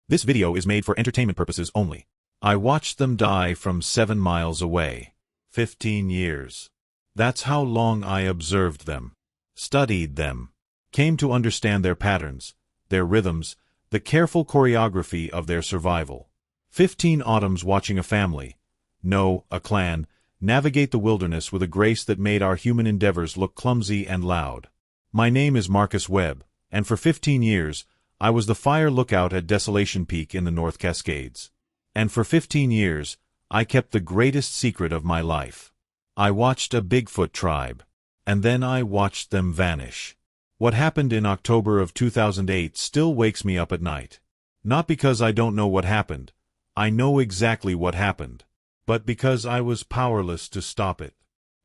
This video is made for entertainment purposes only. I watched them die from 7 miles away. 15 years. That's how long I observed them, studied them, came to understand their patterns, their rhythms, the careful choreography of their survival. 15 autumns watching a family, no, a clan, navigate the wilderness with a grace that made our human endeavors look clumsy and loud. My name is Marcus Webb, and for 15 years, I was the fire lookout at Desolation Peak in the North Cascades. And for 15 years, I kept the greatest secret of my life. I watched a Bigfoot tribe, and then I watched them vanish. What happened in October of 2008 still wakes me up at night. Not because I don't know what happened, I know exactly what happened, but because I was powerless to stop it.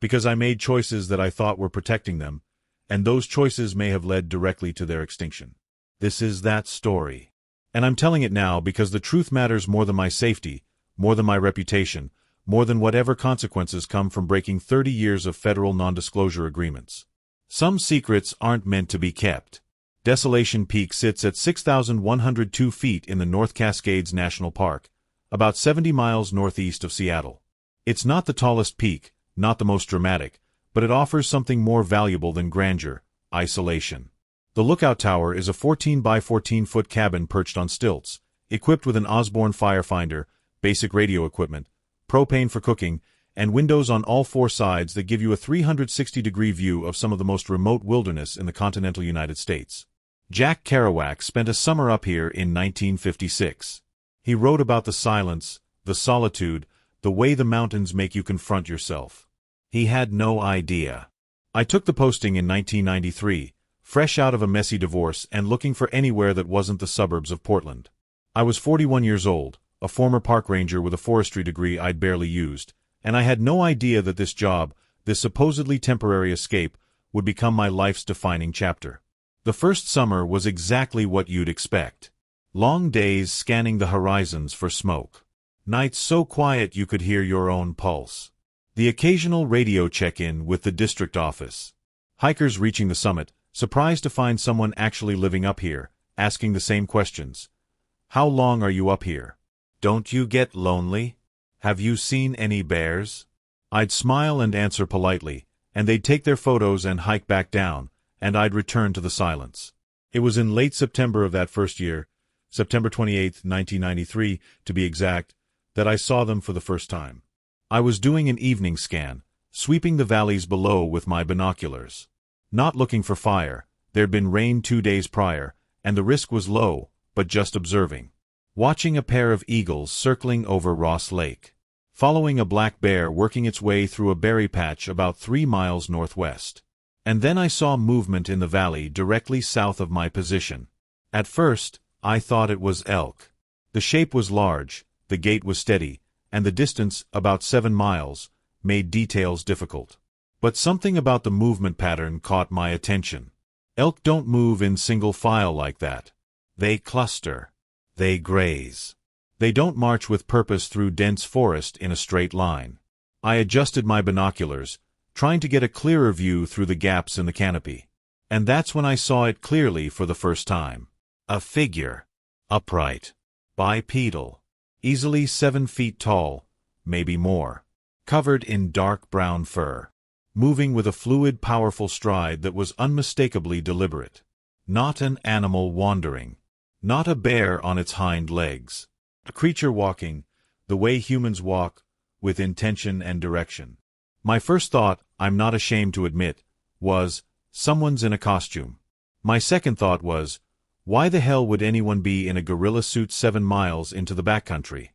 Because I made choices that I thought were protecting them, and those choices may have led directly to their extinction. This is that story. And I'm telling it now because the truth matters more than my safety, more than my reputation, more than whatever consequences come from breaking 30 years of federal non-disclosure agreements. Some secrets aren't meant to be kept. Desolation Peak sits at 6,102 feet in the North Cascades National Park, about 70 miles northeast of Seattle. It's not the tallest peak, not the most dramatic, but it offers something more valuable than grandeur: isolation. The lookout tower is a 14 by 14-foot cabin perched on stilts, equipped with an Osborne firefinder, basic radio equipment, propane for cooking, and windows on all 4 sides that give you a 360-degree view of some of the most remote wilderness in the continental United States. Jack Kerouac spent a summer up here in 1956. He wrote about the silence, the solitude, the way the mountains make you confront yourself. He had no idea. I took the posting in 1993, fresh out of a messy divorce and looking for anywhere that wasn't the suburbs of Portland. I was 41 years old, a former park ranger with a forestry degree I'd barely used, and I had no idea that this job, this supposedly temporary escape, would become my life's defining chapter. The first summer was exactly what you'd expect. Long days scanning the horizons for smoke. Nights so quiet you could hear your own pulse. The occasional radio check-in with the district office. Hikers reaching the summit, surprised to find someone actually living up here, asking the same questions. How long are you up here? Don't you get lonely? Have you seen any bears? I'd smile and answer politely, and they'd take their photos and hike back down, and I'd return to the silence. It was in late September of that first year, September 28, 1993, to be exact, that I saw them for the first time. I was doing an evening scan, sweeping the valleys below with my binoculars. Not looking for fire, there'd been rain 2 days prior, and the risk was low, but just observing. Watching a pair of eagles circling over Ross Lake. Following a black bear working its way through a berry patch about 3 miles northwest. And then I saw movement in the valley directly south of my position. At first, I thought it was elk. The shape was large, the gait was steady, and the distance, about 7 miles, made details difficult. But something about the movement pattern caught my attention. Elk don't move in single file like that. They cluster. They graze. They don't march with purpose through dense forest in a straight line. I adjusted my binoculars, trying to get a clearer view through the gaps in the canopy. And that's when I saw it clearly for the first time. A figure. Upright. Bipedal. Easily 7 feet tall, maybe more. Covered in dark brown fur. Moving with a fluid, powerful stride that was unmistakably deliberate. Not an animal wandering. Not a bear on its hind legs. A creature walking, the way humans walk, with intention and direction. My first thought, I'm not ashamed to admit, was, someone's in a costume. My second thought was, why the hell would anyone be in a gorilla suit 7 miles into the backcountry?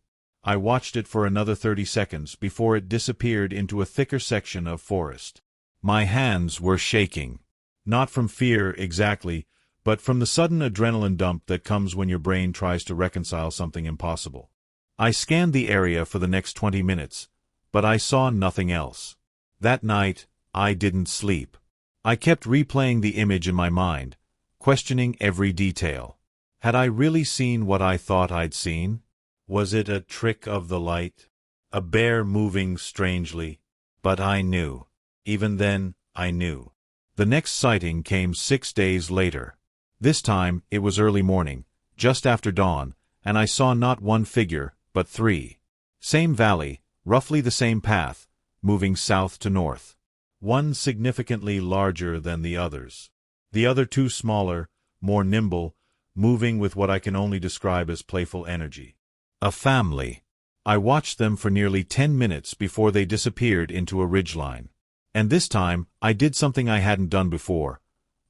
I watched it for another 30 seconds before it disappeared into a thicker section of forest. My hands were shaking. Not from fear exactly, but from the sudden adrenaline dump that comes when your brain tries to reconcile something impossible. I scanned the area for the next 20 minutes, but I saw nothing else. That night, I didn't sleep. I kept replaying the image in my mind, questioning every detail. Had I really seen what I thought I'd seen? Was it a trick of the light? A bear moving strangely? But I knew. Even then, I knew. The next sighting came 6 days later. This time, it was early morning, just after dawn, and I saw not one figure, but three. Same valley, roughly the same path, moving south to north. One significantly larger than the others. The other two smaller, more nimble, moving with what I can only describe as playful energy. A family. I watched them for nearly 10 minutes before they disappeared into a ridgeline. And this time, I did something I hadn't done before.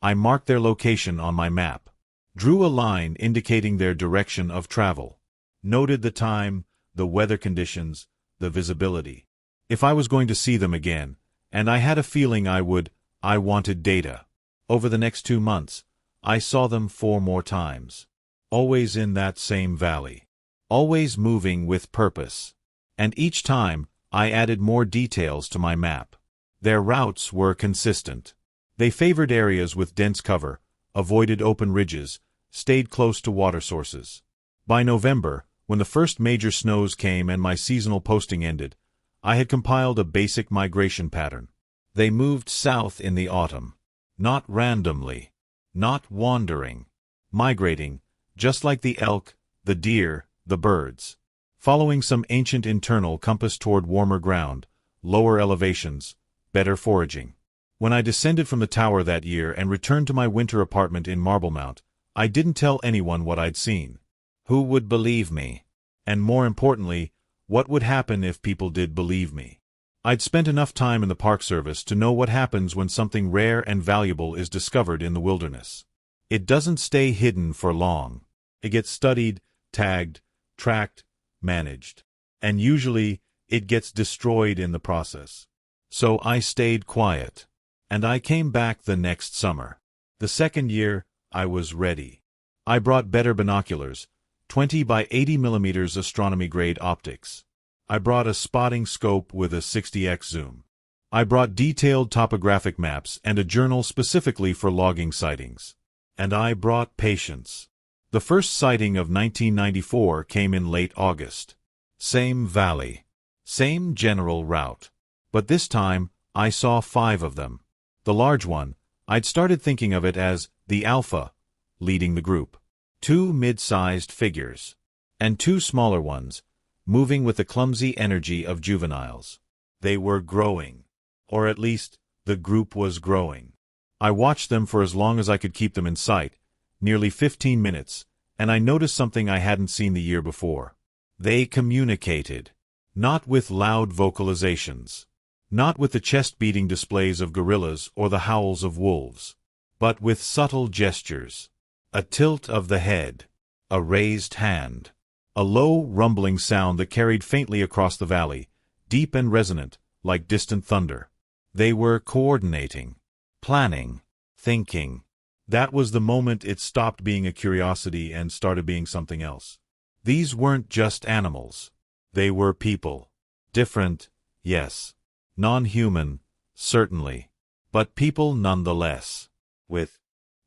I marked their location on my map. Drew a line indicating their direction of travel. Noted the time, the weather conditions, the visibility. If I was going to see them again, and I had a feeling I wanted data. Over the next 2 months, I saw them 4 more times. Always in that same valley. Always moving with purpose. And each time, I added more details to my map. Their routes were consistent. They favored areas with dense cover, avoided open ridges, stayed close to water sources. By November, when the first major snows came and my seasonal posting ended, I had compiled a basic migration pattern. They moved south in the autumn. Not randomly. Not wandering. Migrating, just like the elk, the deer, the birds. Following some ancient internal compass toward warmer ground, lower elevations, better foraging. When I descended from the tower that year and returned to my winter apartment in Marblemount, I didn't tell anyone what I'd seen. Who would believe me? And more importantly, what would happen if people did believe me? I'd spent enough time in the Park Service to know what happens when something rare and valuable is discovered in the wilderness. It doesn't stay hidden for long. It gets studied, tagged, tracked, managed. And usually, it gets destroyed in the process. So I stayed quiet. And I came back the next summer. The second year, I was ready. I brought better binoculars, 20 by 80 millimeters astronomy-grade optics. I brought a spotting scope with a 60x zoom. I brought detailed topographic maps and a journal specifically for logging sightings. And I brought patience. The first sighting of 1994 came in late August. Same valley. Same general route. But this time, I saw 5 of them. The large one, I'd started thinking of it as the alpha, leading the group. 2 mid-sized figures. And 2 smaller ones, moving with the clumsy energy of juveniles. They were growing. Or at least, the group was growing. I watched them for as long as I could keep them in sight, nearly 15 minutes, and I noticed something I hadn't seen the year before. They communicated. Not with loud vocalizations. Not with the chest-beating displays of gorillas or the howls of wolves, but with subtle gestures. A tilt of the head. A raised hand. A low, rumbling sound that carried faintly across the valley, deep and resonant, like distant thunder. They were coordinating. Planning. Thinking. That was the moment it stopped being a curiosity and started being something else. These weren't just animals. They were people. Different, yes. Non-human, certainly. But people nonetheless. With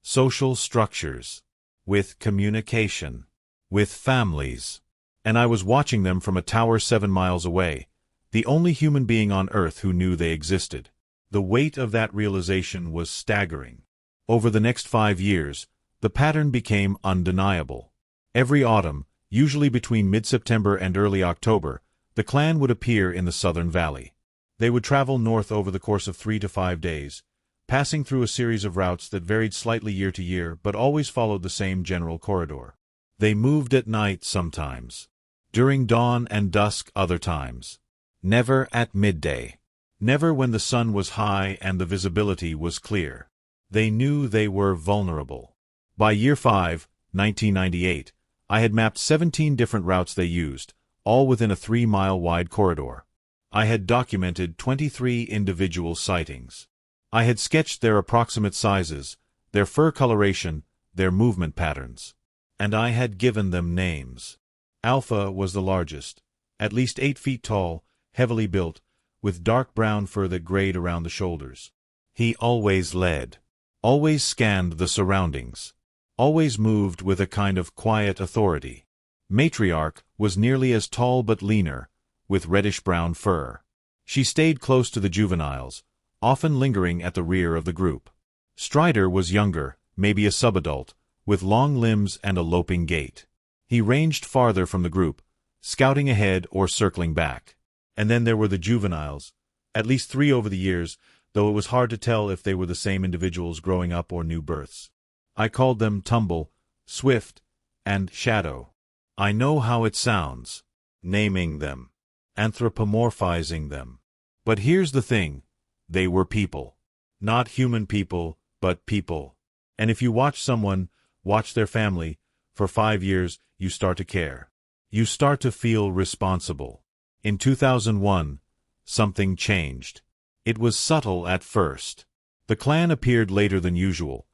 social structures. With communication. With families. And I was watching them from a tower 7 miles away, the only human being on Earth who knew they existed. The weight of that realization was staggering. Over the next 5 years, the pattern became undeniable. Every autumn, usually between mid-September and early October, the clan would appear in the southern valley. They would travel north over the course of 3 to 5 days, passing through a series of routes that varied slightly year to year but always followed the same general corridor. They moved at night sometimes. During dawn and dusk other times. Never at midday. Never when the sun was high and the visibility was clear. They knew they were vulnerable. By year 5, 1998, I had mapped 17 different routes they used, all within a 3-mile-wide corridor. I had documented 23 individual sightings. I had sketched their approximate sizes, their fur coloration, their movement patterns. And I had given them names. Alpha was the largest, at least 8 feet tall, heavily built, with dark brown fur that grayed around the shoulders. He always led. Always scanned the surroundings. Always moved with a kind of quiet authority. Matriarch was nearly as tall but leaner, with reddish-brown fur. She stayed close to the juveniles, often lingering at the rear of the group. Strider was younger, maybe a subadult, with long limbs and a loping gait. He ranged farther from the group, scouting ahead or circling back. And then there were the juveniles, at least 3 over the years, though it was hard to tell if they were the same individuals growing up or new births. I called them Tumble, Swift, and Shadow. I know how it sounds, naming them, anthropomorphizing them. But here's the thing, they were people. Not human people, but people. And if you watch someone, watch their family, for 5 years, you start to care. You start to feel responsible. In 2001, something changed. It was subtle at first. The clan appeared later than usual,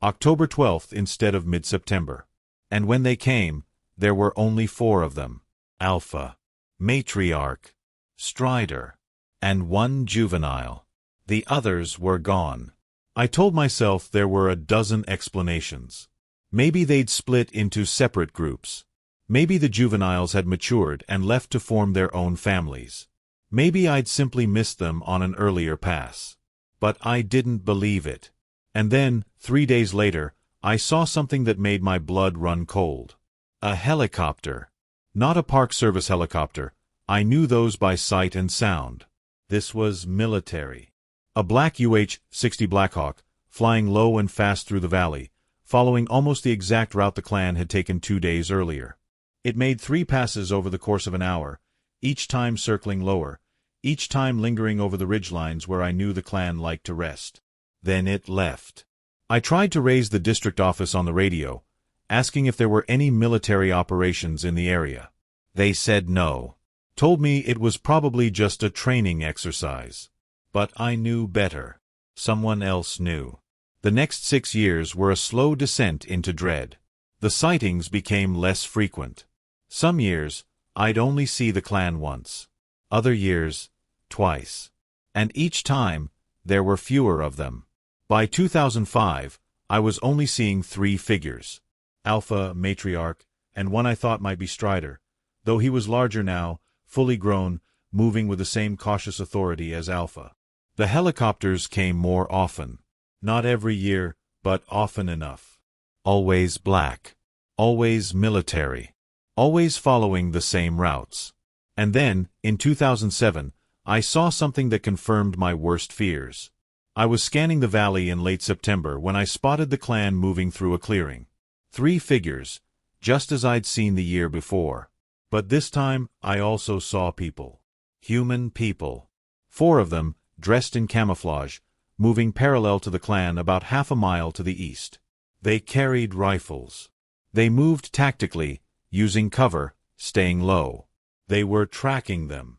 October 12th instead of mid-September. And when they came, there were only 4 of them. Alpha, Matriarch, Strider, and 1 juvenile. The others were gone. I told myself there were a dozen explanations. Maybe they'd split into separate groups. Maybe the juveniles had matured and left to form their own families. Maybe I'd simply missed them on an earlier pass. But I didn't believe it. And then, 3 days later, I saw something that made my blood run cold. A helicopter. Not a Park Service helicopter. I knew those by sight and sound. This was military. A black UH-60 Blackhawk, flying low and fast through the valley, following almost the exact route the clan had taken 2 days earlier. It made 3 passes over the course of an hour, each time circling lower, each time lingering over the ridgelines where I knew the clan liked to rest. Then it left. I tried to raise the district office on the radio, asking if there were any military operations in the area. They said no. Told me it was probably just a training exercise. But I knew better. Someone else knew. The next 6 years were a slow descent into dread. The sightings became less frequent. Some years, I'd only see the clan once. Other years, twice. And each time, there were fewer of them. By 2005, I was only seeing 3 figures. Alpha, Matriarch, and one I thought might be Strider, though he was larger now, fully grown, moving with the same cautious authority as Alpha. The helicopters came more often. Not every year, but often enough. Always black. Always military. Always following the same routes. And then, in 2007, I saw something that confirmed my worst fears. I was scanning the valley in late September when I spotted the clan moving through a clearing. 3 figures, just as I'd seen the year before. But this time, I also saw people. Human people. 4 of them, dressed in camouflage, moving parallel to the clan about half a mile to the east. They carried rifles. They moved tactically, using cover, staying low. They were tracking them.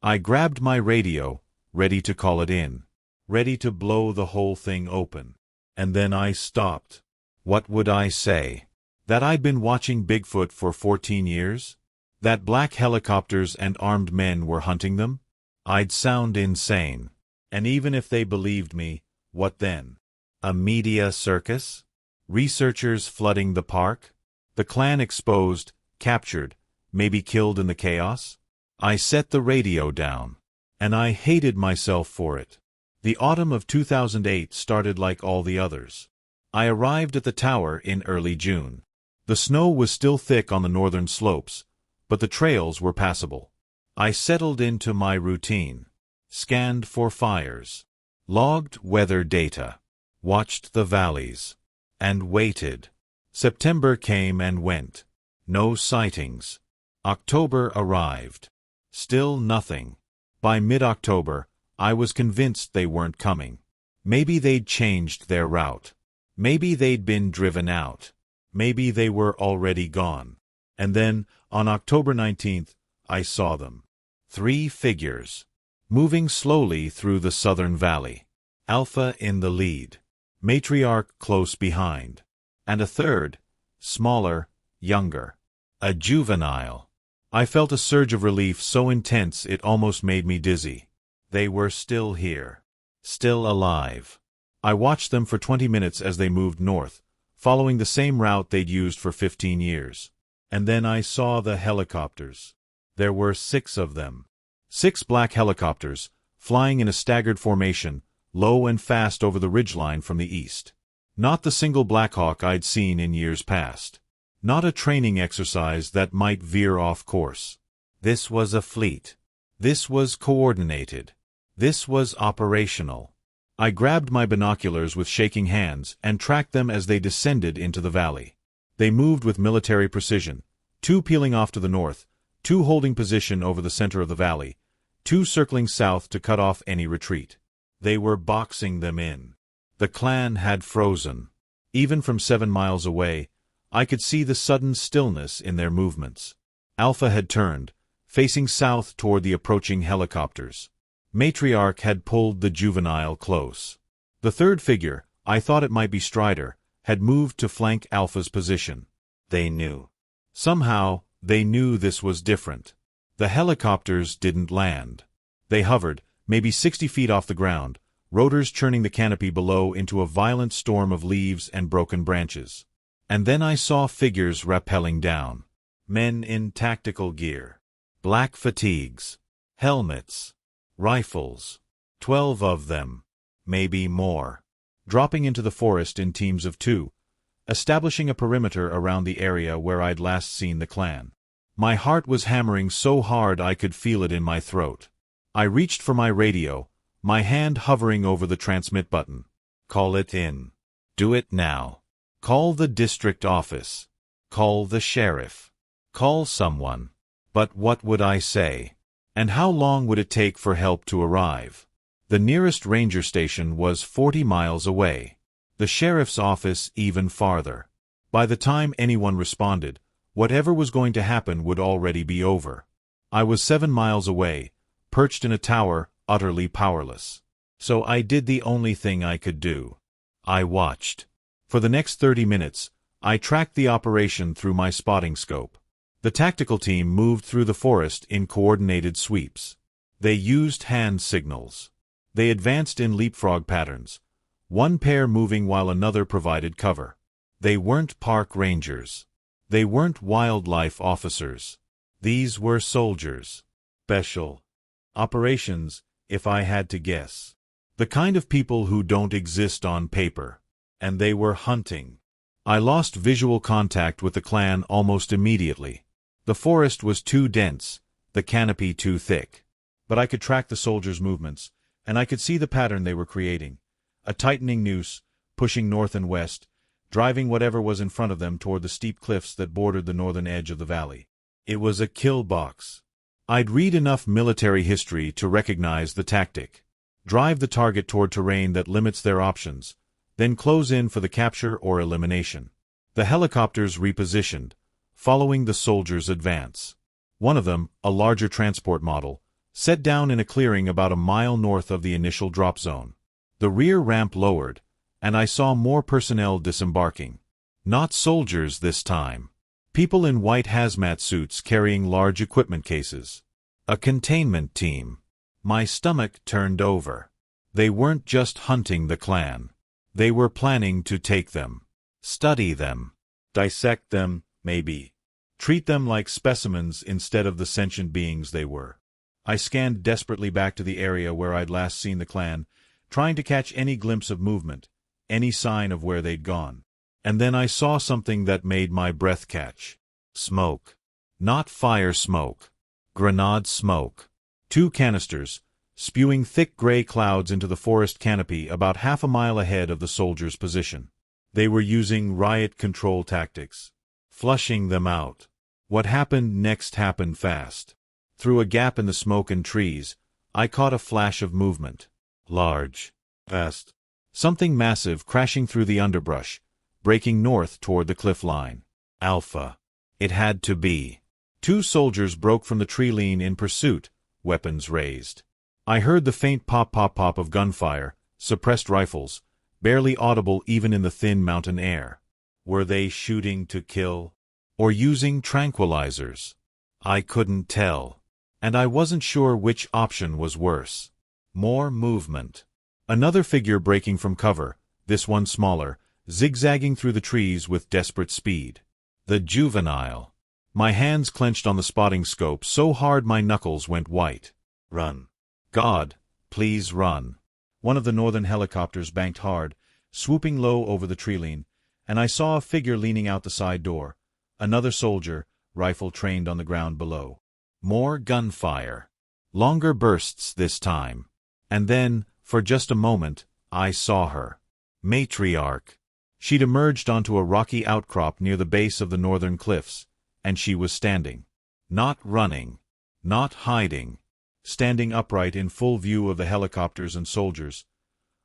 I grabbed my radio, ready to call it in. Ready to blow the whole thing open. And then I stopped. What would I say? That I'd been watching Bigfoot for 14 years? That black helicopters and armed men were hunting them? I'd sound insane. And even if they believed me, what then? A media circus? Researchers flooding the park? The clan exposed, captured, maybe killed in the chaos? I set the radio down. And I hated myself for it. The autumn of 2008 started like all the others. I arrived at the tower in early June. The snow was still thick on the northern slopes, but the trails were passable. I settled into my routine. Scanned for fires. Logged weather data. Watched the valleys. And waited. September came and went. No sightings. October arrived. Still nothing. By mid-October, I was convinced they weren't coming. Maybe they'd changed their route. Maybe they'd been driven out. Maybe they were already gone. And then, on October 19th, I saw them. 3 figures. Moving slowly through the southern valley. Alpha in the lead. Matriarch close behind. And a third, smaller, younger. A juvenile. I felt a surge of relief so intense it almost made me dizzy. They were still here. Still alive. I watched them for 20 minutes as they moved north, following the same route they'd used for 15 years. And then I saw the helicopters. There were 6 of them. 6 black helicopters, flying in a staggered formation, low and fast over the ridgeline from the east. Not the single Blackhawk I'd seen in years past. Not a training exercise that might veer off course. This was a fleet. This was coordinated. This was operational. I grabbed my binoculars with shaking hands and tracked them as they descended into the valley. They moved with military precision, 2 peeling off to the north, 2 holding position over the center of the valley, 2 circling south to cut off any retreat. They were boxing them in. The clan had frozen. Even from 7 miles away, I could see the sudden stillness in their movements. Alpha had turned, facing south toward the approaching helicopters. Matriarch had pulled the juvenile close. The third figure, I thought it might be Strider, had moved to flank Alpha's position. They knew. Somehow, they knew this was different. The helicopters didn't land. They hovered, maybe 60 feet off the ground, rotors churning the canopy below into a violent storm of leaves and broken branches. And then I saw figures rappelling down. Men in tactical gear. Black fatigues. Helmets. Rifles. 12 of them. Maybe more. Dropping into the forest in teams of 2, establishing a perimeter around the area where I'd last seen the clan. My heart was hammering so hard I could feel it in my throat. I reached for my radio, my hand hovering over the transmit button. Call it in. Do it now. Call the district office. Call the sheriff. Call someone. But what would I say? And how long would it take for help to arrive? The nearest ranger station was 40 miles away. The sheriff's office even farther. By the time anyone responded, whatever was going to happen would already be over. I was 7 miles away, perched in a tower, utterly powerless. So I did the only thing I could do. I watched. For the next 30 minutes, I tracked the operation through my spotting scope. The tactical team moved through the forest in coordinated sweeps. They used hand signals. They advanced in leapfrog patterns, one pair moving while another provided cover. They weren't park rangers. They weren't wildlife officers. These were soldiers. Special operations, if I had to guess. The kind of people who don't exist on paper. And they were hunting. I lost visual contact with the clan almost immediately. The forest was too dense, the canopy too thick. But I could track the soldiers' movements, and I could see the pattern they were creating. A tightening noose, pushing north and west, driving whatever was in front of them toward the steep cliffs that bordered the northern edge of the valley. It was a kill box. I'd read enough military history to recognize the tactic. Drive the target toward terrain that limits their options, then close in for the capture or elimination. The helicopters repositioned, following the soldiers' advance. One of them, a larger transport model, set down in a clearing about a mile north of the initial drop zone. The rear ramp lowered, and I saw more personnel disembarking. Not soldiers this time. People in white hazmat suits carrying large equipment cases. A containment team. My stomach turned over. They weren't just hunting the clan. They were planning to take them. Study them. Dissect them, maybe. Treat them like specimens instead of the sentient beings they were. I scanned desperately back to the area where I'd last seen the clan, trying to catch any glimpse of movement, any sign of where they'd gone. And then I saw something that made my breath catch. Smoke. Not fire smoke. Grenade smoke. 2 canisters, spewing thick gray clouds into the forest canopy about half a mile ahead of the soldiers' position. They were using riot control tactics. Flushing them out. What happened next happened fast. Through a gap in the smoke and trees, I caught a flash of movement. Large. Fast. Something massive crashing through the underbrush, breaking north toward the cliff line. Alpha. It had to be. 2 soldiers broke from the tree line in pursuit, weapons raised. I heard the faint pop-pop-pop of gunfire, suppressed rifles, barely audible even in the thin mountain air. Were they shooting to kill? Or using tranquilizers? I couldn't tell. And I wasn't sure which option was worse. More movement. Another figure breaking from cover, this one smaller, zigzagging through the trees with desperate speed. The juvenile. My hands clenched on the spotting scope so hard my knuckles went white. Run. God, please run. One of the northern helicopters banked hard, swooping low over the tree line, and I saw a figure leaning out the side door, Another soldier, rifle trained on the ground below. More gunfire. Longer bursts this time. And then, for just a moment, I saw her. Matriarch. She'd emerged onto a rocky outcrop near the base of the northern cliffs, and she was standing. Not running. Not hiding. Standing upright in full view of the helicopters and soldiers,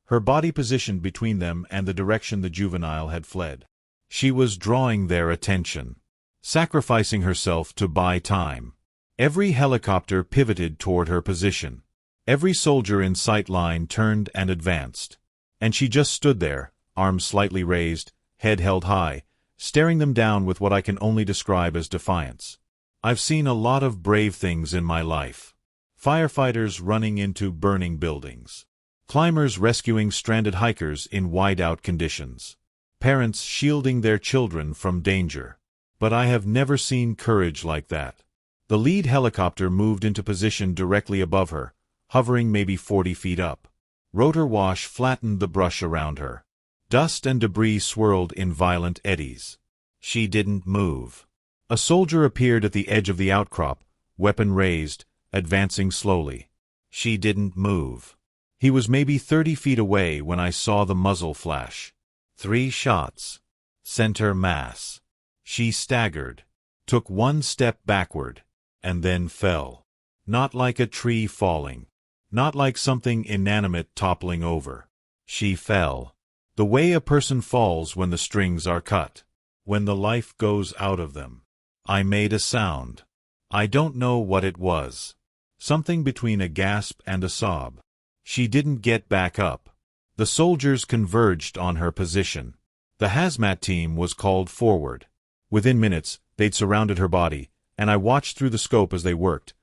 her body positioned between them and the direction the juvenile had fled. She was drawing their attention, sacrificing herself to buy time. Every helicopter pivoted toward her position. Every soldier in sight line turned and advanced. And she just stood there, arms slightly raised, head held high, staring them down with what I can only describe as defiance. I've seen a lot of brave things in my life. Firefighters running into burning buildings. Climbers rescuing stranded hikers in whiteout conditions. Parents shielding their children from danger. But I have never seen courage like that. The lead helicopter moved into position directly above her, hovering maybe 40 feet up. Rotor wash flattened the brush around her. Dust and debris swirled in violent eddies. She didn't move. A soldier appeared at the edge of the outcrop, weapon raised, advancing slowly. She didn't move. He was maybe 30 feet away when I saw the muzzle flash. 3 shots. Center mass. She staggered, took one step backward, and then fell. Not like a tree falling. Not like something inanimate toppling over. She fell. The way a person falls when the strings are cut. When the life goes out of them. I made a sound. I don't know what it was. Something between a gasp and a sob. She didn't get back up. The soldiers converged on her position. The hazmat team was called forward. Within minutes, they'd surrounded her body, and I watched through the scope as they worked,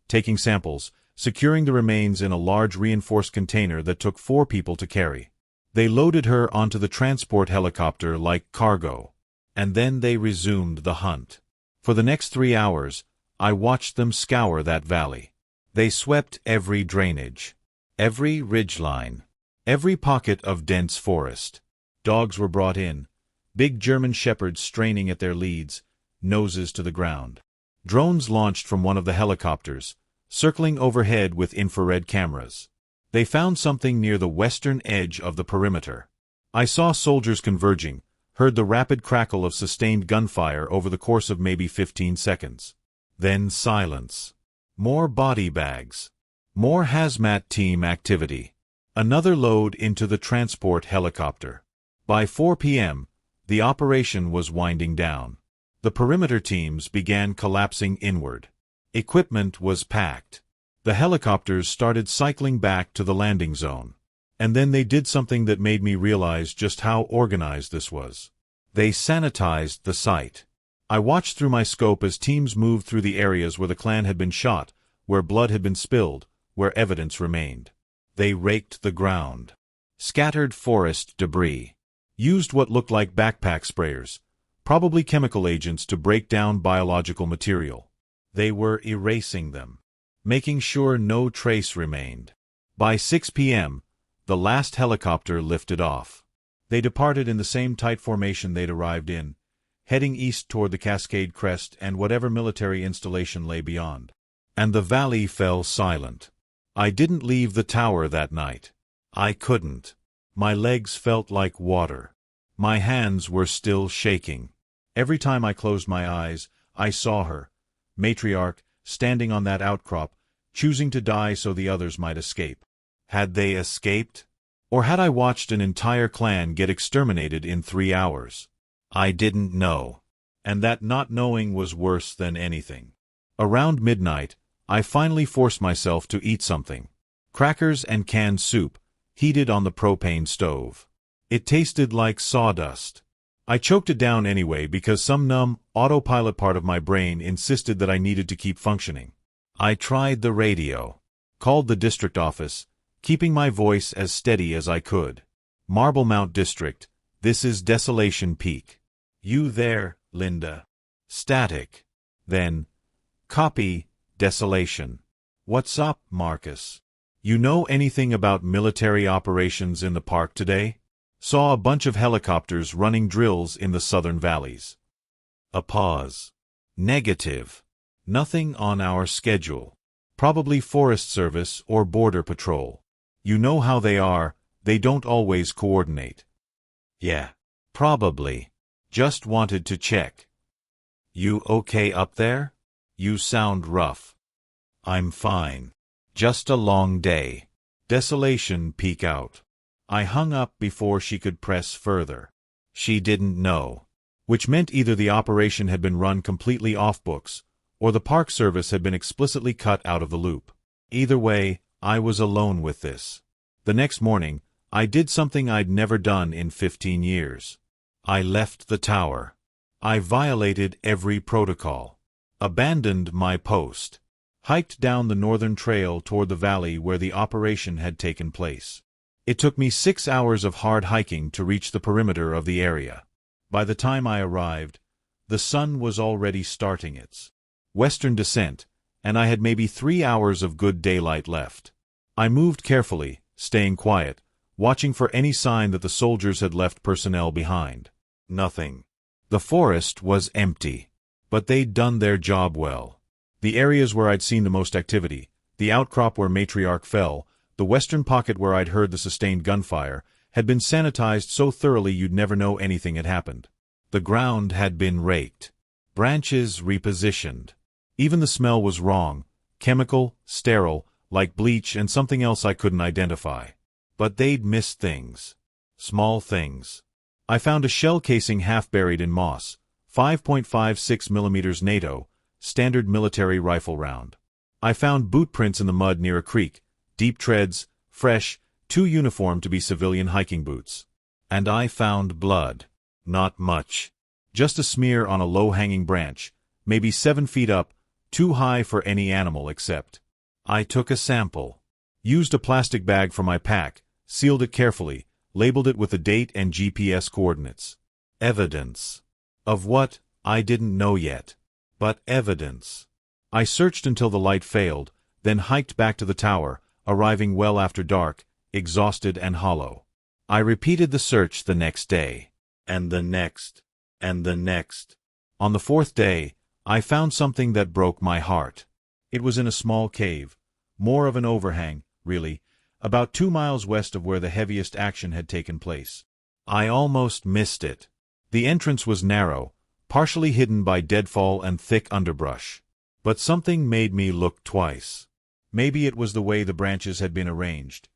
taking samples, securing the remains in a large reinforced container that took 4 people to carry. They loaded her onto the transport helicopter like cargo. And then they resumed the hunt. For the next 3 hours, I watched them scour that valley. They swept every drainage, every ridgeline, every pocket of dense forest. Dogs were brought in, big German shepherds straining at their leads, noses to the ground. Drones launched from one of the helicopters, circling overhead with infrared cameras. They found something near the western edge of the perimeter. I saw soldiers converging, heard the rapid crackle of sustained gunfire over the course of maybe 15 seconds. Then silence. More body bags. More hazmat team activity. Another load into the transport helicopter. By 4 p.m., the operation was winding down. The perimeter teams began collapsing inward. Equipment was packed. The helicopters started cycling back to the landing zone. And then they did something that made me realize just how organized this was. They sanitized the site. I watched through my scope as teams moved through the areas where the clan had been shot, where blood had been spilled, where evidence remained. They raked the ground. Scattered forest debris. Used what looked like backpack sprayers, probably chemical agents to break down biological material. They were erasing them, making sure no trace remained. By 6 p.m., the last helicopter lifted off. They departed in the same tight formation they'd arrived in, heading east toward the Cascade Crest and whatever military installation lay beyond. And the valley fell silent. I didn't leave the tower that night. I couldn't. My legs felt like water. My hands were still shaking. Every time I closed my eyes, I saw her, matriarch, standing on that outcrop, choosing to die so the others might escape. Had they escaped? Or had I watched an entire clan get exterminated in 3 hours? I didn't know. And that not knowing was worse than anything. Around midnight, I finally forced myself to eat something. Crackers and canned soup, heated on the propane stove. It tasted like sawdust. I choked it down anyway because some numb, autopilot part of my brain insisted that I needed to keep functioning. I tried the radio. Called the district office, keeping my voice as steady as I could. Marble Mount District, this is Desolation Peak. You there, Linda? Static. Then, copy, Desolation. What's up, Marcus? You know anything about military operations in the park today? Saw a bunch of helicopters running drills in the southern valleys. A pause. Negative. Nothing on our schedule. Probably Forest Service or Border Patrol. You know how they are, they don't always coordinate. Yeah. Probably. Just wanted to check. You okay up there? You sound rough. I'm fine. Just a long day. Desolation peak out. I hung up before she could press further. She didn't know. Which meant either the operation had been run completely off books, or the Park Service had been explicitly cut out of the loop. Either way, I was alone with this. The next morning, I did something I'd never done in 15 years. I left the tower. I violated every protocol. Abandoned my post. Hiked down the northern trail toward the valley where the operation had taken place. It took me 6 hours of hard hiking to reach the perimeter of the area. By the time I arrived, the sun was already starting its western descent, and I had maybe 3 hours of good daylight left. I moved carefully, staying quiet, watching for any sign that the soldiers had left personnel behind. Nothing. The forest was empty. But they'd done their job well. The areas where I'd seen the most activity, the outcrop where Matriarch fell, the western pocket where I'd heard the sustained gunfire, had been sanitized so thoroughly you'd never know anything had happened. The ground had been raked. Branches repositioned. Even the smell was wrong, chemical, sterile, like bleach and something else I couldn't identify. But they'd missed things. Small things. I found a shell casing half buried in moss, 5.56 millimeters NATO, standard military rifle round. I found boot prints in the mud near a creek, deep treads, fresh, too uniform to be civilian hiking boots. And I found blood. Not much. Just a smear on a low-hanging branch, maybe 7 feet up, too high for any animal except. I took a sample. Used a plastic bag for my pack, sealed it carefully, labeled it with the date and GPS coordinates. Evidence. Of what, I didn't know yet. But evidence. I searched until the light failed, then hiked back to the tower, arriving well after dark, exhausted and hollow. I repeated the search the next day. And the next. And the next. On the 4th day, I found something that broke my heart. It was in a small cave. More of an overhang, really, about 2 miles west of where the heaviest action had taken place. I almost missed it. The entrance was narrow, partially hidden by deadfall and thick underbrush. But something made me look twice. Maybe it was the way the branches had been arranged.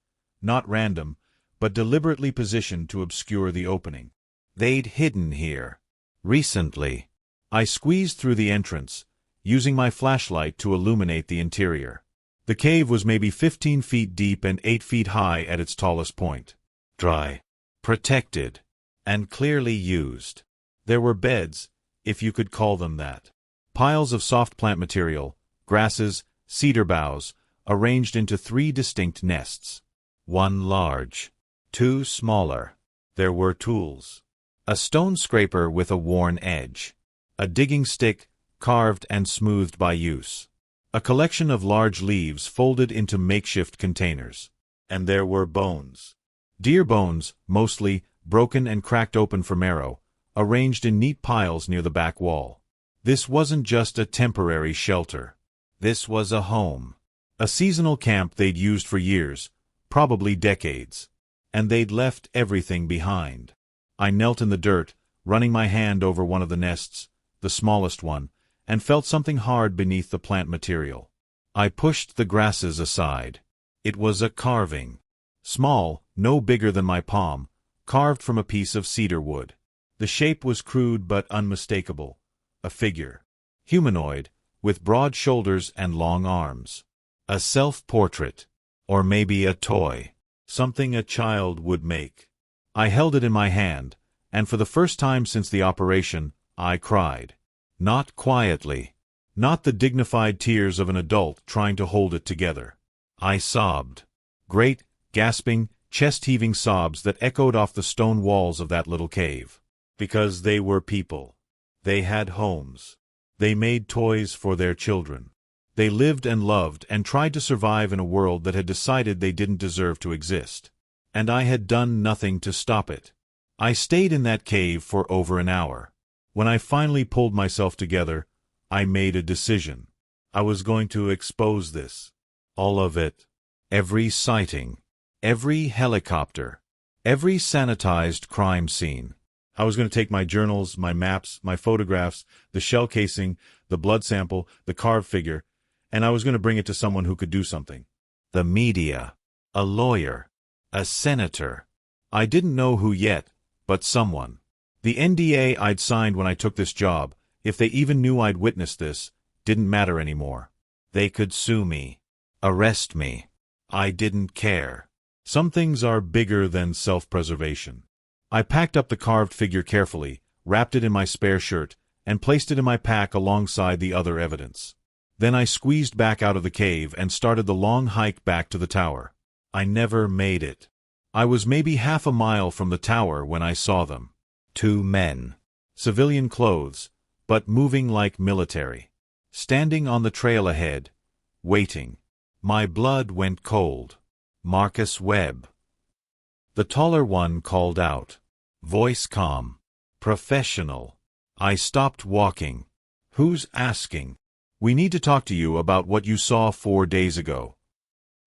Not random, but deliberately positioned to obscure the opening. They'd hidden here. Recently. I squeezed through the entrance, using my flashlight to illuminate the interior. The cave was maybe 15 feet deep and 8 feet high at its tallest point. Dry. Protected. And clearly used. There were beds, if you could call them that. Piles of soft plant material, grasses, cedar boughs, arranged into 3 distinct nests. 1 large. 2 smaller. There were tools. A stone scraper with a worn edge. A digging stick, carved and smoothed by use. A collection of large leaves folded into makeshift containers. And there were bones. Deer bones, mostly, broken and cracked open for marrow, arranged in neat piles near the back wall. This wasn't just a temporary shelter. This was a home. A seasonal camp they'd used for years, probably decades. And they'd left everything behind. I knelt in the dirt, running my hand over one of the nests, the smallest one, and felt something hard beneath the plant material. I pushed the grasses aside. It was a carving. Small, no bigger than my palm, carved from a piece of cedar wood. The shape was crude but unmistakable. A figure. Humanoid, with broad shoulders and long arms. A self-portrait. Or maybe a toy. Something a child would make. I held it in my hand, and for the first time since the operation, I cried. Not quietly. Not the dignified tears of an adult trying to hold it together. I sobbed. Great, gasping, chest-heaving sobs that echoed off the stone walls of that little cave. Because they were people. They had homes. They made toys for their children. They lived and loved and tried to survive in a world that had decided they didn't deserve to exist. And I had done nothing to stop it. I stayed in that cave for over an hour. When I finally pulled myself together, I made a decision. I was going to expose this. All of it. Every sighting. Every helicopter. Every sanitized crime scene. I was going to take my journals, my maps, my photographs, the shell casing, the blood sample, the carved figure, and I was going to bring it to someone who could do something. The media. A lawyer. A senator. I didn't know who yet, but someone. The NDA I'd signed when I took this job, if they even knew I'd witnessed this, didn't matter anymore. They could sue me. Arrest me. I didn't care. Some things are bigger than self-preservation. I packed up the carved figure carefully, wrapped it in my spare shirt, and placed it in my pack alongside the other evidence. Then I squeezed back out of the cave and started the long hike back to the tower. I never made it. I was maybe half a mile from the tower when I saw them. 2 men. Civilian clothes, but moving like military. Standing on the trail ahead, waiting. My blood went cold. Marcus Webb. The taller one called out. Voice calm. Professional. I stopped walking. Who's asking? We need to talk to you about what you saw 4 days ago.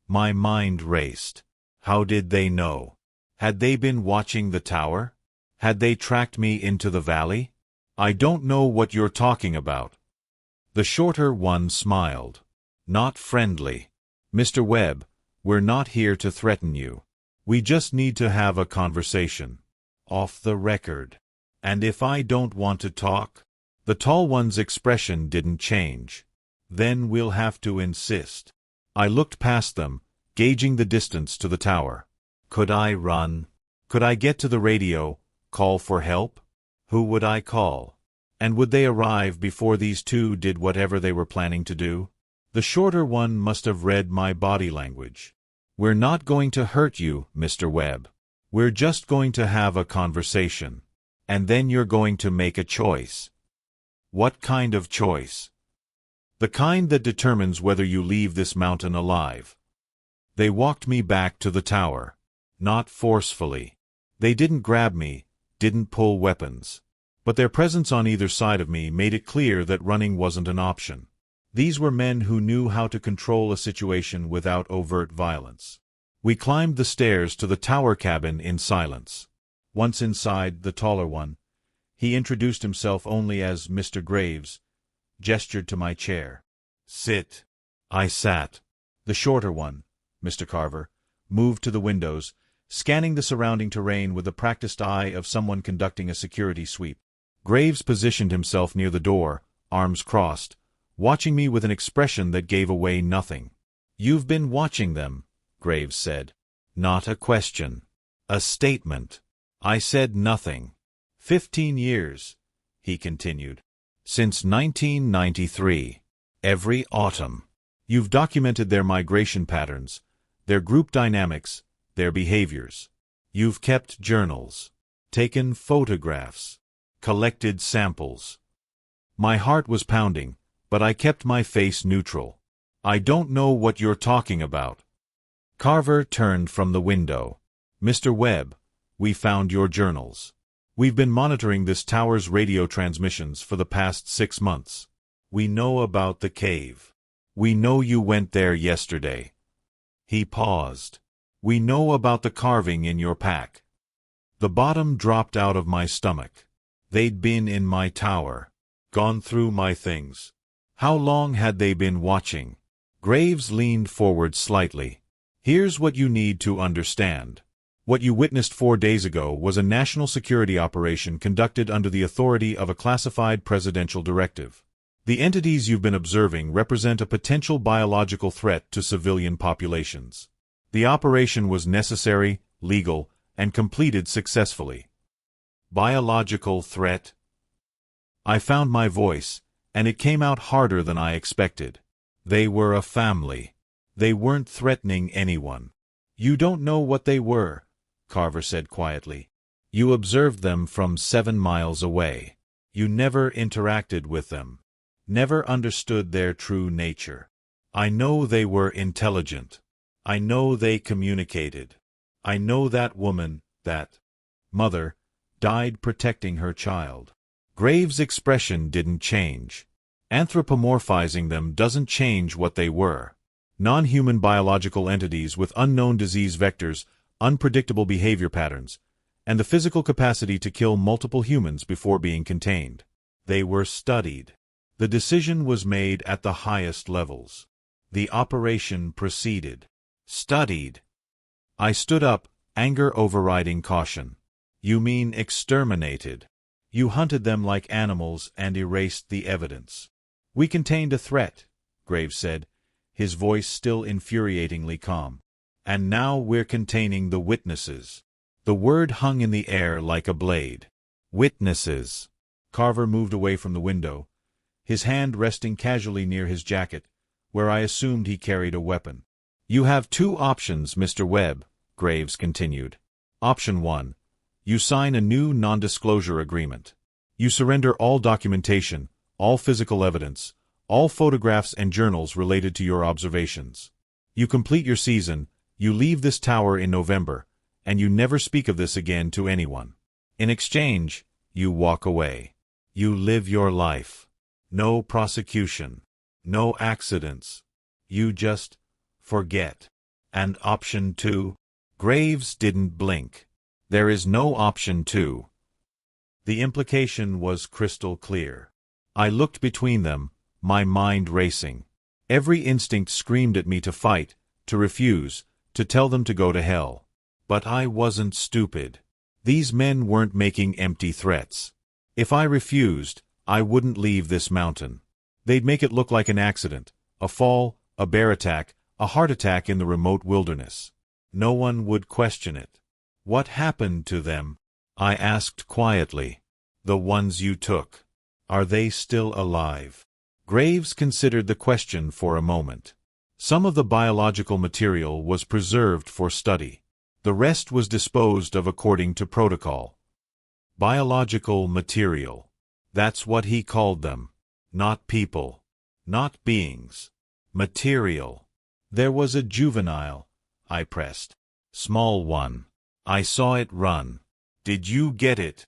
My mind raced. How did they know? Had they been watching the tower? Had they tracked me into the valley? I don't know what you're talking about. The shorter one smiled. Not friendly. Mr. Webb, we're not here to threaten you. We just need to have a conversation. Off the record. And if I don't want to talk? The tall one's expression didn't change. Then we'll have to insist. I looked past them, gauging the distance to the tower. Could I run? Could I get to the radio, call for help? Who would I call? And would they arrive before these two did whatever they were planning to do? The shorter one must have read my body language. We're not going to hurt you, Mr. Webb. We're just going to have a conversation. And then you're going to make a choice. What kind of choice? The kind that determines whether you leave this mountain alive. They walked me back to the tower. Not forcefully. They didn't grab me, didn't pull weapons. But their presence on either side of me made it clear that running wasn't an option. These were men who knew how to control a situation without overt violence. We climbed the stairs to the tower cabin in silence. Once inside, the taller one, he introduced himself only as Mr. Graves, gestured to my chair. Sit. I sat. The shorter one, Mr. Carver, moved to the windows, scanning the surrounding terrain with the practiced eye of someone conducting a security sweep. Graves positioned himself near the door, arms crossed, watching me with an expression that gave away nothing. You've been watching them, Graves said. Not a question. A statement. I said nothing. 15 years, he continued. Since 1993. Every autumn. You've documented their migration patterns, their group dynamics, their behaviors. You've kept journals, taken photographs, collected samples. My heart was pounding, but I kept my face neutral. I don't know what you're talking about. Carver turned from the window. Mr. Webb, we found your journals. We've been monitoring this tower's radio transmissions for the past 6 months. We know about the cave. We know you went there yesterday. He paused. We know about the carving in your pack. The bottom dropped out of my stomach. They'd been in my tower. Gone through my things. How long had they been watching? Graves leaned forward slightly. Here's what you need to understand. What you witnessed 4 days ago was a national security operation conducted under the authority of a classified presidential directive. The entities you've been observing represent a potential biological threat to civilian populations. The operation was necessary, legal, and completed successfully. Biological threat? I found my voice, and it came out harder than I expected. They were a family. They weren't threatening anyone. You don't know what they were, Carver said quietly. You observed them from 7 miles away. You never interacted with them. Never understood their true nature. I know they were intelligent. I know they communicated. I know that woman, that mother, died protecting her child. Graves' expression didn't change. Anthropomorphizing them doesn't change what they were. Non-human biological entities with unknown disease vectors, unpredictable behavior patterns, and the physical capacity to kill multiple humans before being contained. They were studied. The decision was made at the highest levels. The operation proceeded. Studied. I stood up, anger overriding caution. You mean exterminated. You hunted them like animals and erased the evidence. We contained a threat, Graves said, his voice still infuriatingly calm. And now we're containing the witnesses. The word hung in the air like a blade. Witnesses. Carver moved away from the window, his hand resting casually near his jacket, where I assumed he carried a weapon. You have two options, Mr. Webb, Graves continued. Option 1. You sign a new non-disclosure agreement. You surrender all documentation, all physical evidence, all photographs and journals related to your observations. You complete your season, you leave this tower in November, and you never speak of this again to anyone. In exchange, you walk away. You live your life. No prosecution. No accidents. You just forget. And option 2? Graves didn't blink. There is no option 2. The implication was crystal clear. I looked between them, my mind racing. Every instinct screamed at me to fight, to refuse, to tell them to go to hell. But I wasn't stupid. These men weren't making empty threats. If I refused, I wouldn't leave this mountain. They'd make it look like an accident, a fall, a bear attack, a heart attack in the remote wilderness. No one would question it. What happened to them? I asked quietly. The ones you took. Are they still alive? Graves considered the question for a moment. Some of the biological material was preserved for study. The rest was disposed of according to protocol. Biological material. That's what he called them. Not people. Not beings. Material. There was a juvenile, I pressed. Small one. I saw it run. Did you get it?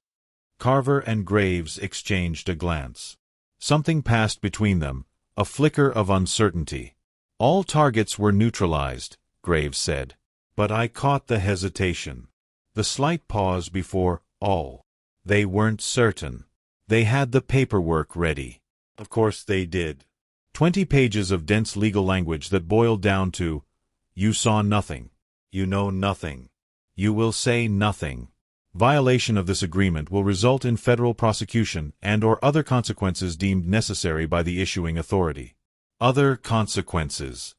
Carver and Graves exchanged a glance. Something passed between them, a flicker of uncertainty. All targets were neutralized, Graves said. But I caught the hesitation. The slight pause before all. They weren't certain. They had the paperwork ready. Of course they did. 20 pages of dense legal language that boiled down to, you saw nothing. You know nothing. You will say nothing. Violation of this agreement will result in federal prosecution and/or other consequences deemed necessary by the issuing authority. Other consequences.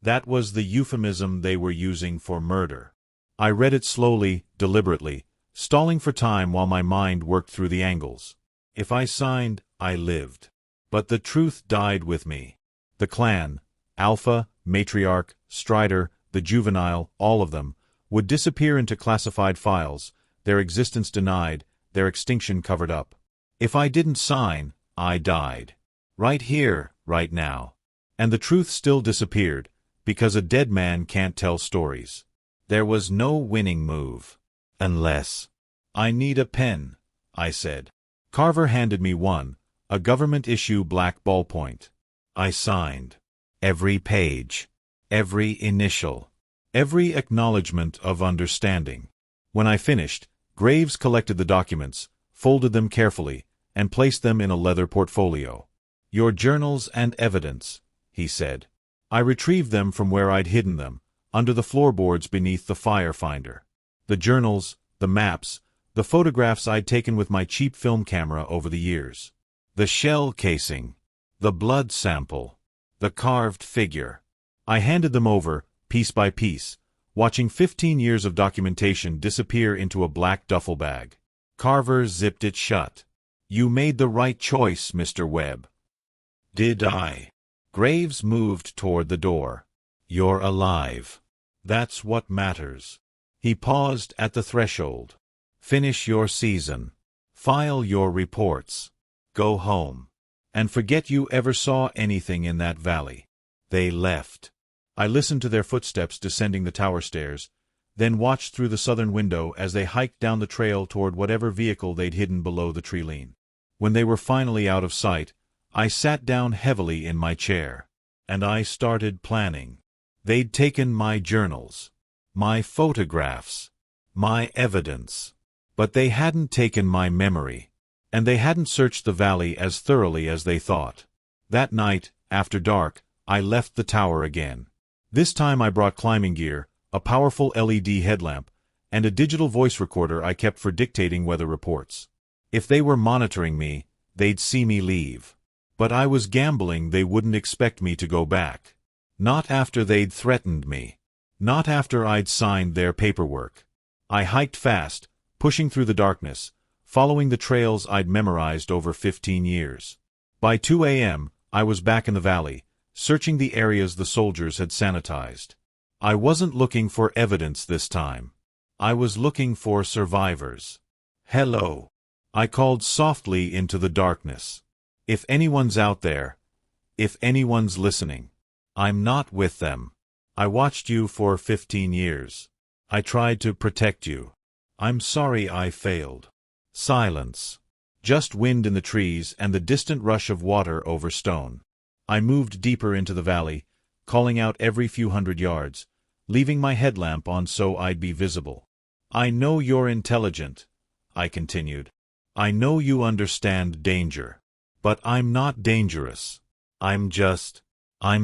That was the euphemism they were using for murder. I read it slowly, deliberately, stalling for time while my mind worked through the angles. If I signed, I lived. But the truth died with me. The clan, Alpha, Matriarch, Strider, the Juvenile, all of them, would disappear into classified files, their existence denied, their extinction covered up. If I didn't sign, I died. Right here, right now. And the truth still disappeared, because a dead man can't tell stories. There was no winning move. Unless. I need a pen, I said. Carver handed me one, a government-issue black ballpoint. I signed. Every page. Every initial. Every acknowledgement of understanding. When I finished, Graves collected the documents, folded them carefully, and placed them in a leather portfolio. Your journals and evidence, he said. I retrieved them from where I'd hidden them, under the floorboards beneath the fire finder. The journals, the maps, the photographs I'd taken with my cheap film camera over the years. The shell casing. The blood sample. The carved figure. I handed them over, piece by piece, watching 15 years of documentation disappear into a black duffel bag. Carver zipped it shut. You made the right choice, Mr. Webb. Did I? Graves moved toward the door. You're alive. That's what matters. He paused at the threshold. Finish your season. File your reports. Go home. And forget you ever saw anything in that valley. They left. I listened to their footsteps descending the tower stairs, then watched through the southern window as they hiked down the trail toward whatever vehicle they'd hidden below the tree-line. When they were finally out of sight, I sat down heavily in my chair. And I started planning. They'd taken my journals, my photographs, my evidence. But they hadn't taken my memory. And they hadn't searched the valley as thoroughly as they thought. That night, after dark, I left the tower again. This time I brought climbing gear, a powerful LED headlamp, and a digital voice recorder I kept for dictating weather reports. If they were monitoring me, they'd see me leave. But I was gambling they wouldn't expect me to go back. Not after they'd threatened me. Not after I'd signed their paperwork. I hiked fast, pushing through the darkness, following the trails I'd memorized over 15 years. By 2 a.m., I was back in the valley, searching the areas the soldiers had sanitized. I wasn't looking for evidence this time. I was looking for survivors. Hello. I called softly into the darkness. If anyone's out there, if anyone's listening, I'm not with them. I watched you for 15 years. I tried to protect you. I'm sorry I failed. Silence. Just wind in the trees and the distant rush of water over stone. I moved deeper into the valley, calling out every few hundred yards, leaving my headlamp on so I'd be visible. I know you're intelligent, I continued. I know you understand danger. But I'm not dangerous. I'm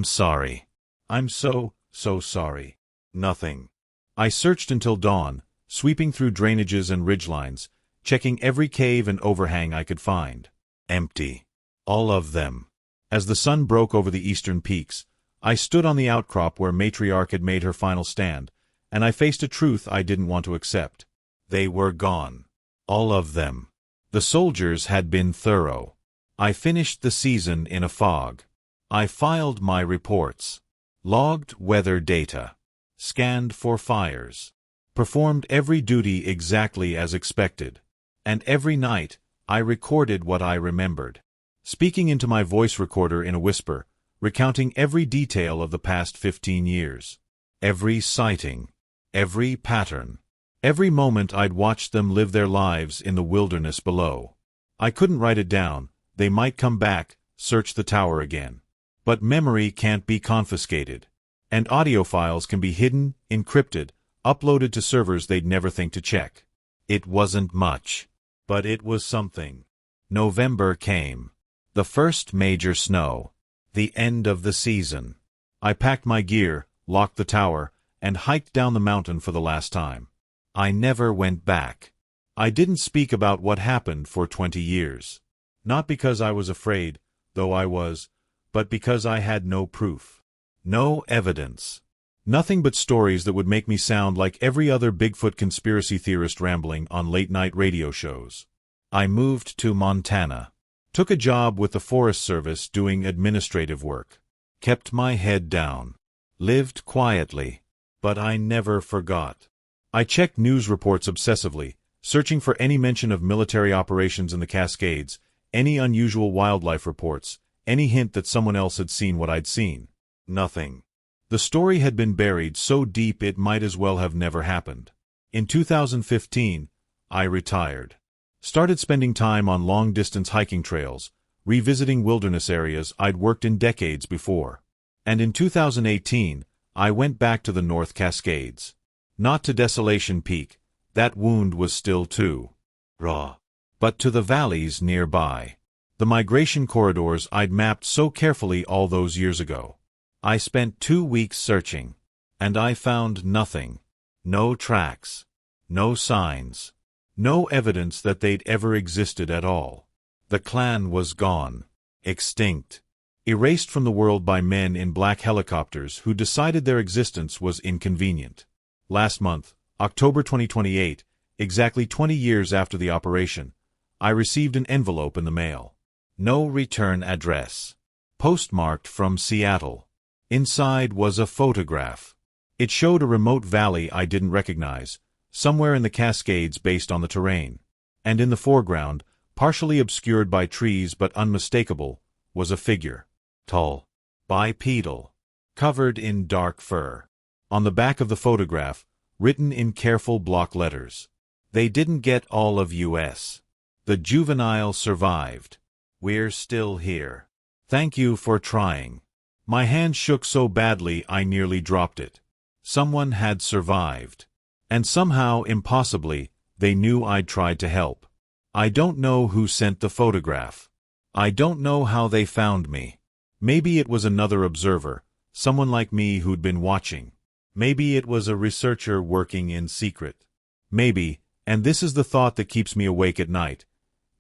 sorry. I'm so sorry. Nothing. I searched until dawn, sweeping through drainages and ridgelines, checking every cave and overhang I could find. Empty. All of them. As the sun broke over the eastern peaks, I stood on the outcrop where Matriarch had made her final stand, and I faced a truth I didn't want to accept. They were gone. All of them. The soldiers had been thorough. I finished the season in a fog. I filed my reports, logged weather data, scanned for fires, performed every duty exactly as expected, and every night I recorded what I remembered, speaking into my voice recorder in a whisper, recounting every detail of the past 15 years, every sighting, every pattern, every moment I'd watched them live their lives in the wilderness below. I couldn't write it down. They might come back, search the tower again. But memory can't be confiscated. And audio files can be hidden, encrypted, uploaded to servers they'd never think to check. It wasn't much. But it was something. November came. The first major snow. The end of the season. I packed my gear, locked the tower, and hiked down the mountain for the last time. I never went back. I didn't speak about what happened for 20 years. Not because I was afraid, though I was, but because I had no proof. No evidence. Nothing but stories that would make me sound like every other Bigfoot conspiracy theorist rambling on late-night radio shows. I moved to Montana. Took a job with the Forest Service doing administrative work. Kept my head down. Lived quietly. But I never forgot. I checked news reports obsessively, searching for any mention of military operations in the Cascades, any unusual wildlife reports, any hint that someone else had seen what I'd seen. Nothing. The story had been buried so deep it might as well have never happened. In 2015, I retired. Started spending time on long-distance hiking trails, revisiting wilderness areas I'd worked in decades before. And in 2018, I went back to the North Cascades. Not to Desolation Peak, that wound was still too raw. But to the valleys nearby. The migration corridors I'd mapped so carefully all those years ago. I spent 2 weeks searching. And I found nothing. No tracks. No signs. No evidence that they'd ever existed at all. The clan was gone. Extinct. Erased from the world by men in black helicopters who decided their existence was inconvenient. Last month, October 2028, exactly 20 years after the operation, I received an envelope in the mail. No return address. Postmarked from Seattle. Inside was a photograph. It showed a remote valley I didn't recognize, somewhere in the Cascades based on the terrain. And in the foreground, partially obscured by trees but unmistakable, was a figure. Tall. Bipedal. Covered in dark fur. On the back of the photograph, written in careful block letters. They didn't get all of U.S. The juvenile survived. We're still here. Thank you for trying. My hand shook so badly I nearly dropped it. Someone had survived. And somehow, impossibly, they knew I'd tried to help. I don't know who sent the photograph. I don't know how they found me. Maybe it was another observer, someone like me who'd been watching. Maybe it was a researcher working in secret. Maybe, and this is the thought that keeps me awake at night,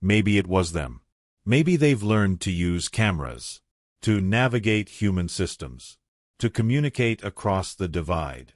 maybe it was them. Maybe they've learned to use cameras, to navigate human systems, to communicate across the divide.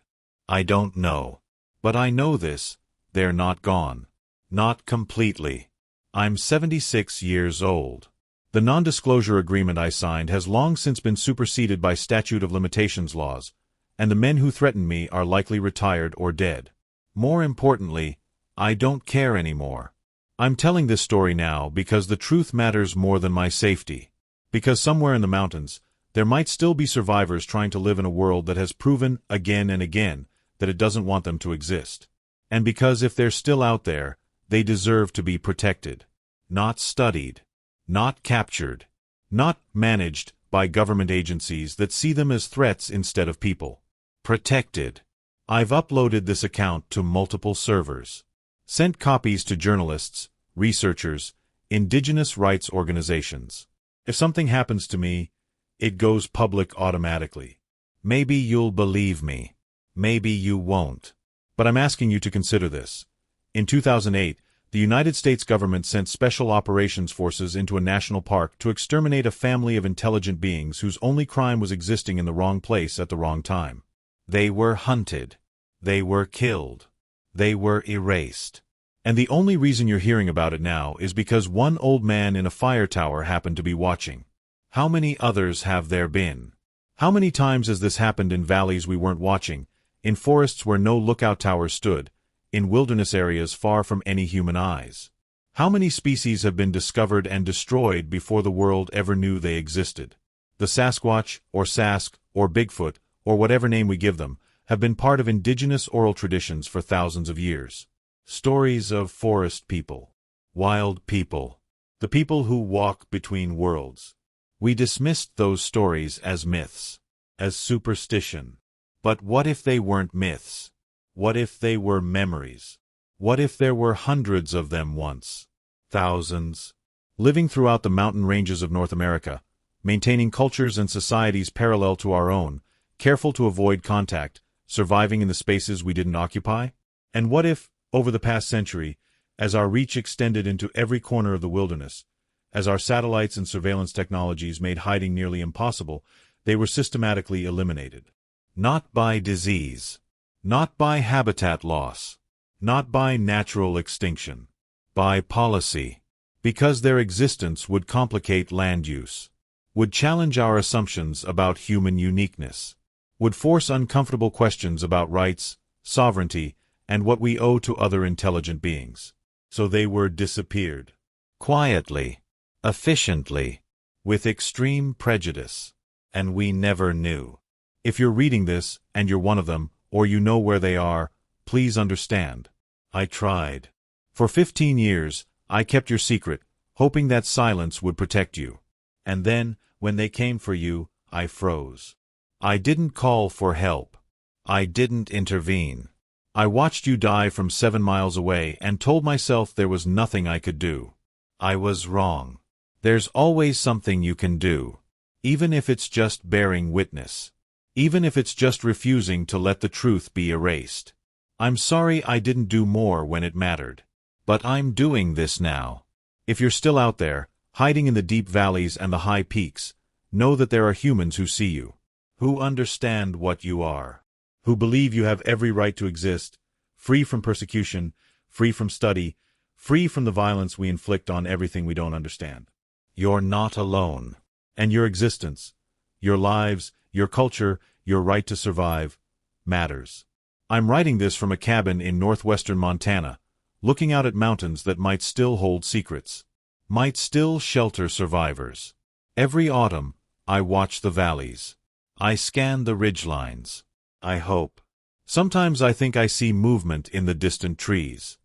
I don't know. But I know this, they're not gone. Not completely. I'm 76 years old. The non-disclosure agreement I signed has long since been superseded by statute of limitations laws, and the men who threatened me are likely retired or dead. More importantly, I don't care anymore. I'm telling this story now because the truth matters more than my safety. Because somewhere in the mountains, there might still be survivors trying to live in a world that has proven again and again that it doesn't want them to exist. And because if they're still out there, they deserve to be protected. Not studied. Not captured. Not managed by government agencies that see them as threats instead of people. Protected. I've uploaded this account to multiple servers. Sent copies to journalists, researchers, indigenous rights organizations. If something happens to me, it goes public automatically. Maybe you'll believe me. Maybe you won't. But I'm asking you to consider this. In 2008, the United States government sent special operations forces into a national park to exterminate a family of intelligent beings whose only crime was existing in the wrong place at the wrong time. They were hunted. They were killed. They were erased. And the only reason you're hearing about it now is because one old man in a fire tower happened to be watching. How many others have there been? How many times has this happened in valleys we weren't watching, in forests where no lookout towers stood, in wilderness areas far from any human eyes? How many species have been discovered and destroyed before the world ever knew they existed? The Sasquatch, or Sask, or Bigfoot, or whatever name we give them, have been part of indigenous oral traditions for thousands of years. Stories of forest people, wild people, the people who walk between worlds. We dismissed those stories as myths, as superstition. But what if they weren't myths? What if they were memories? What if there were hundreds of them once? Thousands? Living throughout the mountain ranges of North America, maintaining cultures and societies parallel to our own, careful to avoid contact, surviving in the spaces we didn't occupy? And what if, over the past century, as our reach extended into every corner of the wilderness, as our satellites and surveillance technologies made hiding nearly impossible, they were systematically eliminated? Not by disease, not by habitat loss, not by natural extinction, by policy, because their existence would complicate land use, would challenge our assumptions about human uniqueness, would force uncomfortable questions about rights, sovereignty, and what we owe to other intelligent beings. So they were disappeared. Quietly, efficiently, with extreme prejudice. And we never knew. If you're reading this, and you're one of them, or you know where they are, please understand. I tried. For 15 years, I kept your secret, hoping that silence would protect you. And then, when they came for you, I froze. I didn't call for help. I didn't intervene. I watched you die from 7 miles away and told myself there was nothing I could do. I was wrong. There's always something you can do. Even if it's just bearing witness. Even if it's just refusing to let the truth be erased. I'm sorry I didn't do more when it mattered. But I'm doing this now. If you're still out there, hiding in the deep valleys and the high peaks, know that there are humans who see you, who understand what you are, who believe you have every right to exist, free from persecution, free from study, free from the violence we inflict on everything we don't understand. You're not alone. And your existence, your lives, your culture, your right to survive, matters. I'm writing this from a cabin in northwestern Montana, looking out at mountains that might still hold secrets, might still shelter survivors. Every autumn, I watch the valleys. I scan the ridgelines. I hope. Sometimes I think I see movement in the distant trees.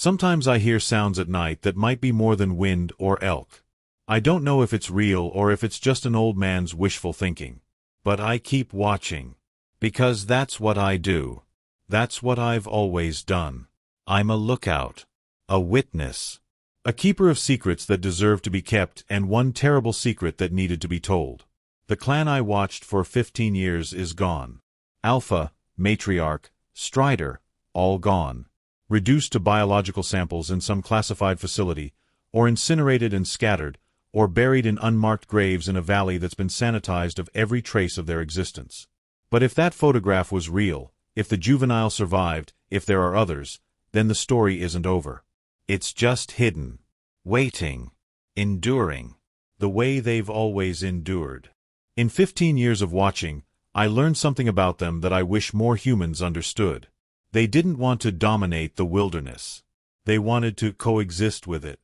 Sometimes I hear sounds at night that might be more than wind or elk. I don't know if it's real or if it's just an old man's wishful thinking. But I keep watching. Because that's what I do. That's what I've always done. I'm a lookout. A witness. A keeper of secrets that deserve to be kept and one terrible secret that needed to be told. The clan I watched for 15 years is gone. Alpha, Matriarch, Strider, all gone. Reduced to biological samples in some classified facility, or incinerated and scattered, or buried in unmarked graves in a valley that's been sanitized of every trace of their existence. But if that photograph was real, if the juvenile survived, if there are others, then the story isn't over. It's just hidden. Waiting. Enduring. The way they've always endured. In 15 years of watching, I learned something about them that I wish more humans understood. They didn't want to dominate the wilderness. They wanted to coexist with it.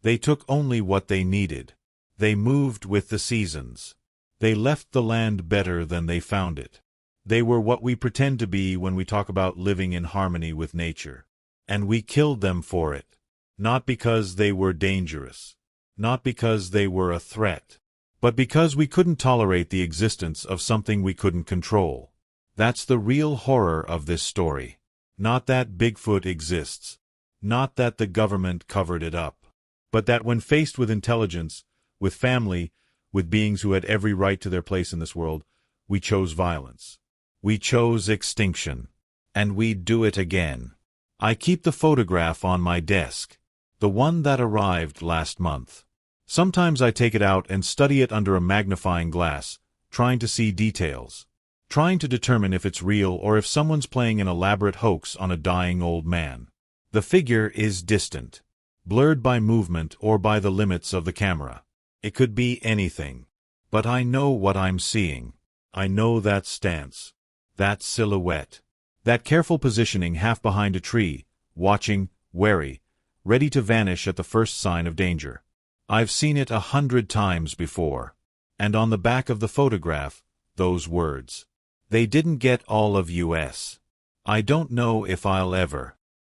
They took only what they needed. They moved with the seasons. They left the land better than they found it. They were what we pretend to be when we talk about living in harmony with nature. And we killed them for it. Not because they were dangerous. Not because they were a threat. But because we couldn't tolerate the existence of something we couldn't control. That's the real horror of this story. Not that Bigfoot exists. Not that the government covered it up. But that when faced with intelligence, with family, with beings who had every right to their place in this world, we chose violence. We chose extinction. And we'd do it again. I keep the photograph on my desk. The one that arrived last month. Sometimes I take it out and study it under a magnifying glass, trying to see details. Trying to determine if it's real or if someone's playing an elaborate hoax on a dying old man. The figure is distant. Blurred by movement or by the limits of the camera. It could be anything. But I know what I'm seeing. I know that stance. That silhouette. That careful positioning half behind a tree, watching, wary, ready to vanish at the first sign of danger. I've seen it 100 times before. And on the back of the photograph, those words. They didn't get all of US. I don't know if I'll ever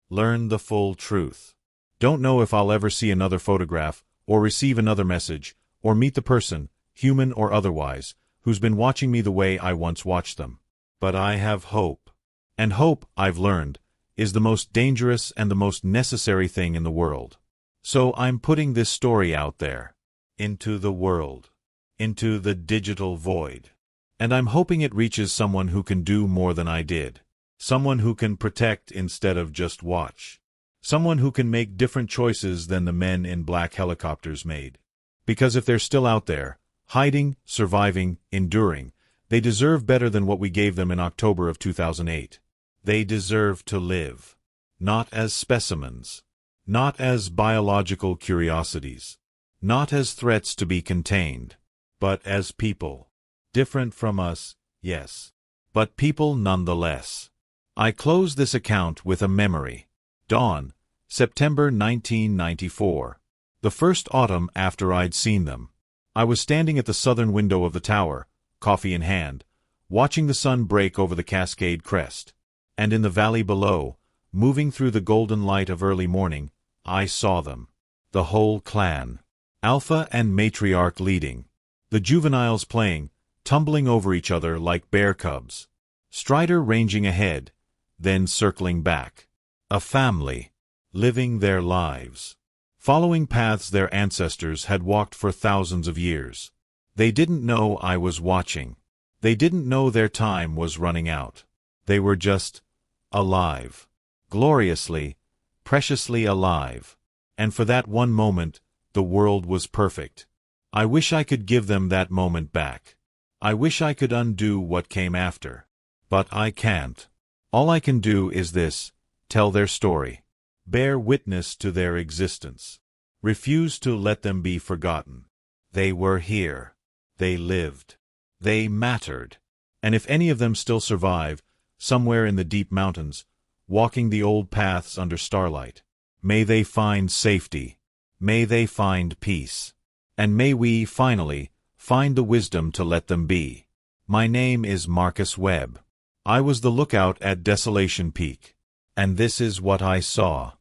learn the full truth. Don't know if I'll ever see another photograph, or receive another message, or meet the person, human or otherwise, who's been watching me the way I once watched them. But I have hope. And hope, I've learned, is the most dangerous and the most necessary thing in the world. So I'm putting this story out there. Into the world. Into the digital void. And I'm hoping it reaches someone who can do more than I did. Someone who can protect instead of just watch. Someone who can make different choices than the men in black helicopters made. Because if they're still out there, hiding, surviving, enduring, they deserve better than what we gave them in October of 2008. They deserve to live. Not as specimens. Not as biological curiosities. Not as threats to be contained. But as people. Different from us, yes. But people nonetheless. I close this account with a memory. Dawn, September 1994. The first autumn after I'd seen them. I was standing at the southern window of the tower, coffee in hand, watching the sun break over the Cascade crest. And in the valley below, moving through the golden light of early morning, I saw them. The whole clan. Alpha and Matriarch leading. The juveniles playing, tumbling over each other like bear cubs. Strider ranging ahead, then circling back. A family. Living their lives. Following paths their ancestors had walked for thousands of years. They didn't know I was watching. They didn't know their time was running out. They were just alive. Gloriously, preciously alive. And for that one moment, the world was perfect. I wish I could give them that moment back. I wish I could undo what came after. But I can't. All I can do is this: tell their story. Bear witness to their existence. Refuse to let them be forgotten. They were here. They lived. They mattered. And if any of them still survive, somewhere in the deep mountains, walking the old paths under starlight, may they find safety. May they find peace. And may we, finally, find the wisdom to let them be. My name is Marcus Webb. I was the lookout at Desolation Peak. And this is what I saw.